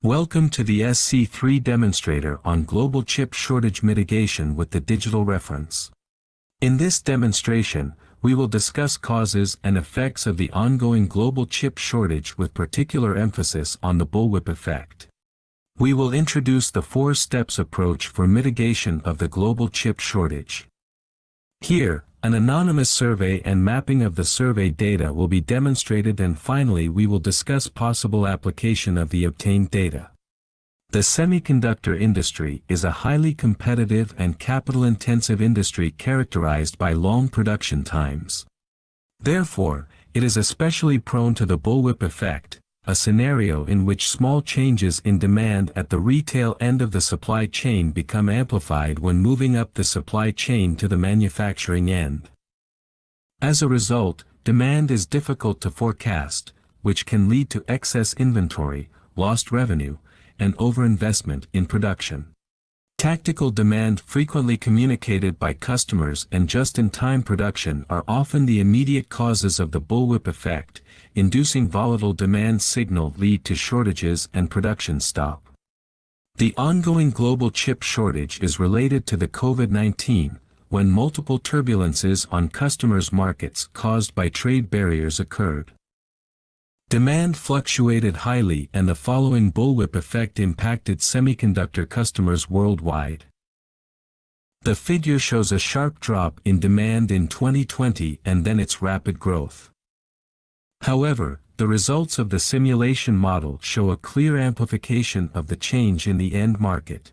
Welcome to the SC3 demonstrator on global chip shortage mitigation with the digital reference. In this demonstration, we will discuss causes and effects of the ongoing global chip shortage with particular emphasis on the bullwhip effect. We will introduce the 4-steps approach for mitigation of the global chip shortage. Here, an anonymous survey and mapping of the survey data will be demonstrated, and finally we will discuss possible application of the obtained data. The semiconductor industry is a highly competitive and capital-intensive industry characterized by long production times. Therefore, it is especially prone to the bullwhip effect, a scenario in which small changes in demand at the retail end of the supply chain become amplified when moving up the supply chain to the manufacturing end. As a result, demand is difficult to forecast, which can lead to excess inventory, lost revenue, and overinvestment in production. Tactical demand, frequently communicated by customers, and just-in-time production are often the immediate causes of the bullwhip effect, inducing volatile demand signal lead to shortages and production stop. The ongoing global chip shortage is related to the COVID-19, when multiple turbulences on customers' markets caused by trade barriers occurred. Demand fluctuated highly, and the following bullwhip effect impacted semiconductor customers worldwide. The figure shows a sharp drop in demand in 2020 and then its rapid growth. However, the results of the simulation model show a clear amplification of the change in the end market.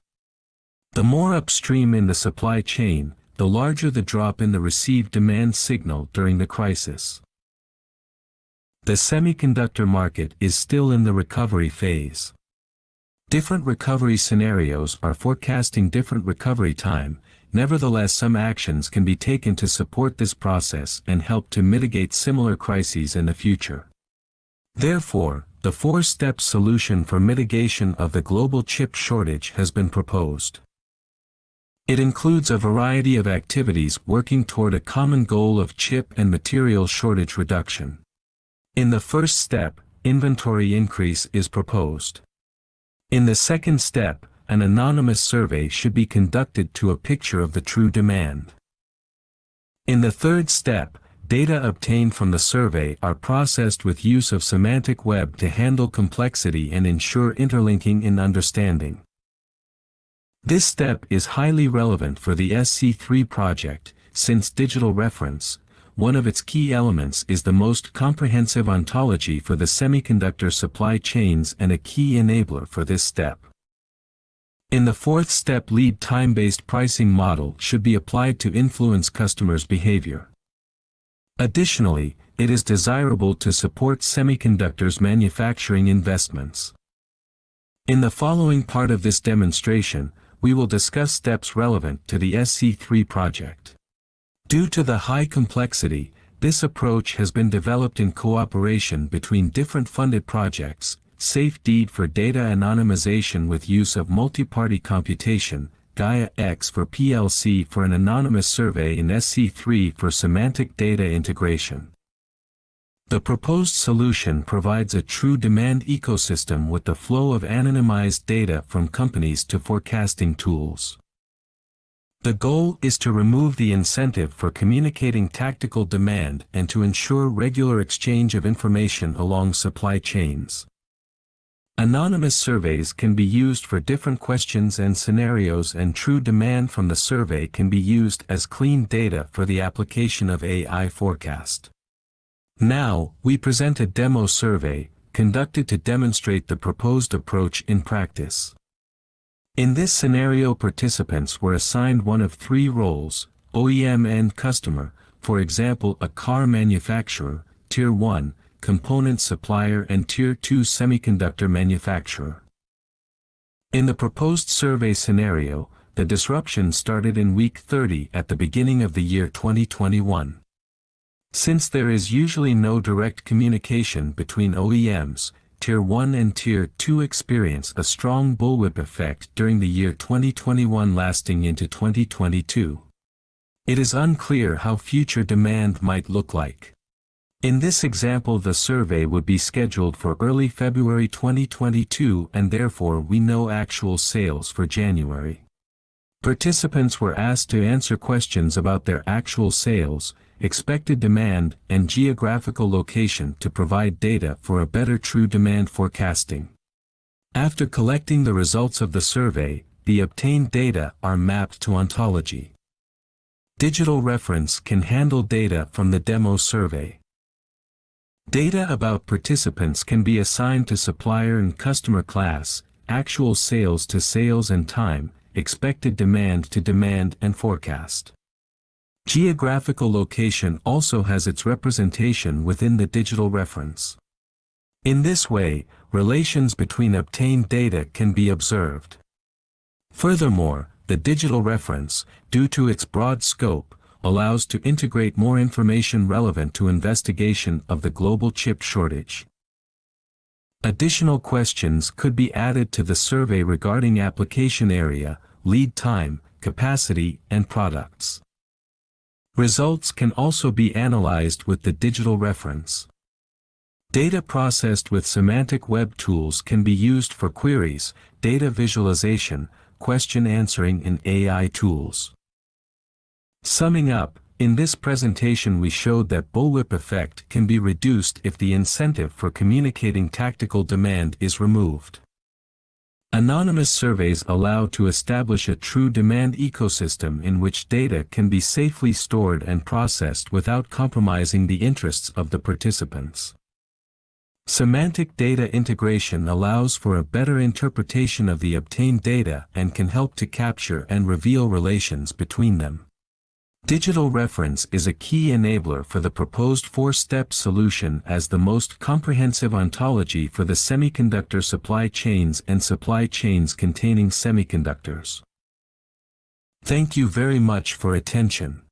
The more upstream in the supply chain, the larger the drop in the received demand signal during the crisis. The semiconductor market is still in the recovery phase. Different recovery scenarios are forecasting different recovery time. Nevertheless, some actions can be taken to support this process and help to mitigate similar crises in the future. Therefore, the 4-step solution for mitigation of the global chip shortage has been proposed. It includes a variety of activities working toward a common goal of chip and material shortage reduction. In the first step, inventory increase is proposed. In the second step, an anonymous survey should be conducted to a picture of the true demand. In the third step, data obtained from the survey are processed with use of semantic web to handle complexity and ensure interlinking in understanding. This step is highly relevant for the SC3 project, since digital reference, one of its key elements, is the most comprehensive ontology for the semiconductor supply chains and a key enabler for this step. In the fourth step, lead time-based pricing model should be applied to influence customers' behavior. Additionally, it is desirable to support semiconductors manufacturing investments. In the following part of this demonstration, we will discuss steps relevant to the SC3 project. Due to the high complexity, this approach has been developed in cooperation between different funded projects: Safe Deed for data anonymization with use of multi-party computation, Gaia-X for PLC for an anonymous survey, and SC3 for semantic data integration. The proposed solution provides a true demand ecosystem with the flow of anonymized data from companies to forecasting tools. The goal is to remove the incentive for communicating tactical demand and to ensure regular exchange of information along supply chains. Anonymous surveys can be used for different questions and scenarios, and true demand from the survey can be used as clean data for the application of AI forecast. Now, we present a demo survey, conducted to demonstrate the proposed approach in practice. In this scenario, participants were assigned one of 3 roles: OEM and customer, for example a car manufacturer, Tier 1, component supplier, and Tier 2 semiconductor manufacturer. In the proposed survey scenario, the disruption started in week 30 at the beginning of the year 2021. Since there is usually no direct communication between OEMs, Tier 1 and Tier 2 experience a strong bullwhip effect during the year 2021 lasting into 2022. It is unclear how future demand might look like. In this example, the survey would be scheduled for early February 2022, and therefore we know actual sales for January. Participants were asked to answer questions about their actual sales, expected demand, and geographical location to provide data for a better true demand forecasting. After collecting the results of the survey, the obtained data are mapped to ontology. Digital reference can handle data from the demo survey. Data about participants can be assigned to supplier and customer class, actual sales to sales and time, expected demand to demand and forecast. Geographical location also has its representation within the digital reference. In this way, relations between obtained data can be observed. Furthermore, the digital reference, due to its broad scope, allows to integrate more information relevant to investigation of the global chip shortage. Additional questions could be added to the survey regarding application area, lead time, capacity, and products. Results can also be analyzed with the digital reference. Data processed with semantic web tools can be used for queries, data visualization, question answering, and AI tools. Summing up, in this presentation we showed that bullwhip effect can be reduced if the incentive for communicating tactical demand is removed. Anonymous surveys allow to establish a true demand ecosystem in which data can be safely stored and processed without compromising the interests of the participants. Semantic data integration allows for a better interpretation of the obtained data and can help to capture and reveal relations between them. Digital reference is a key enabler for the proposed four-step solution as the most comprehensive ontology for the semiconductor supply chains and supply chains containing semiconductors. Thank you very much for attention.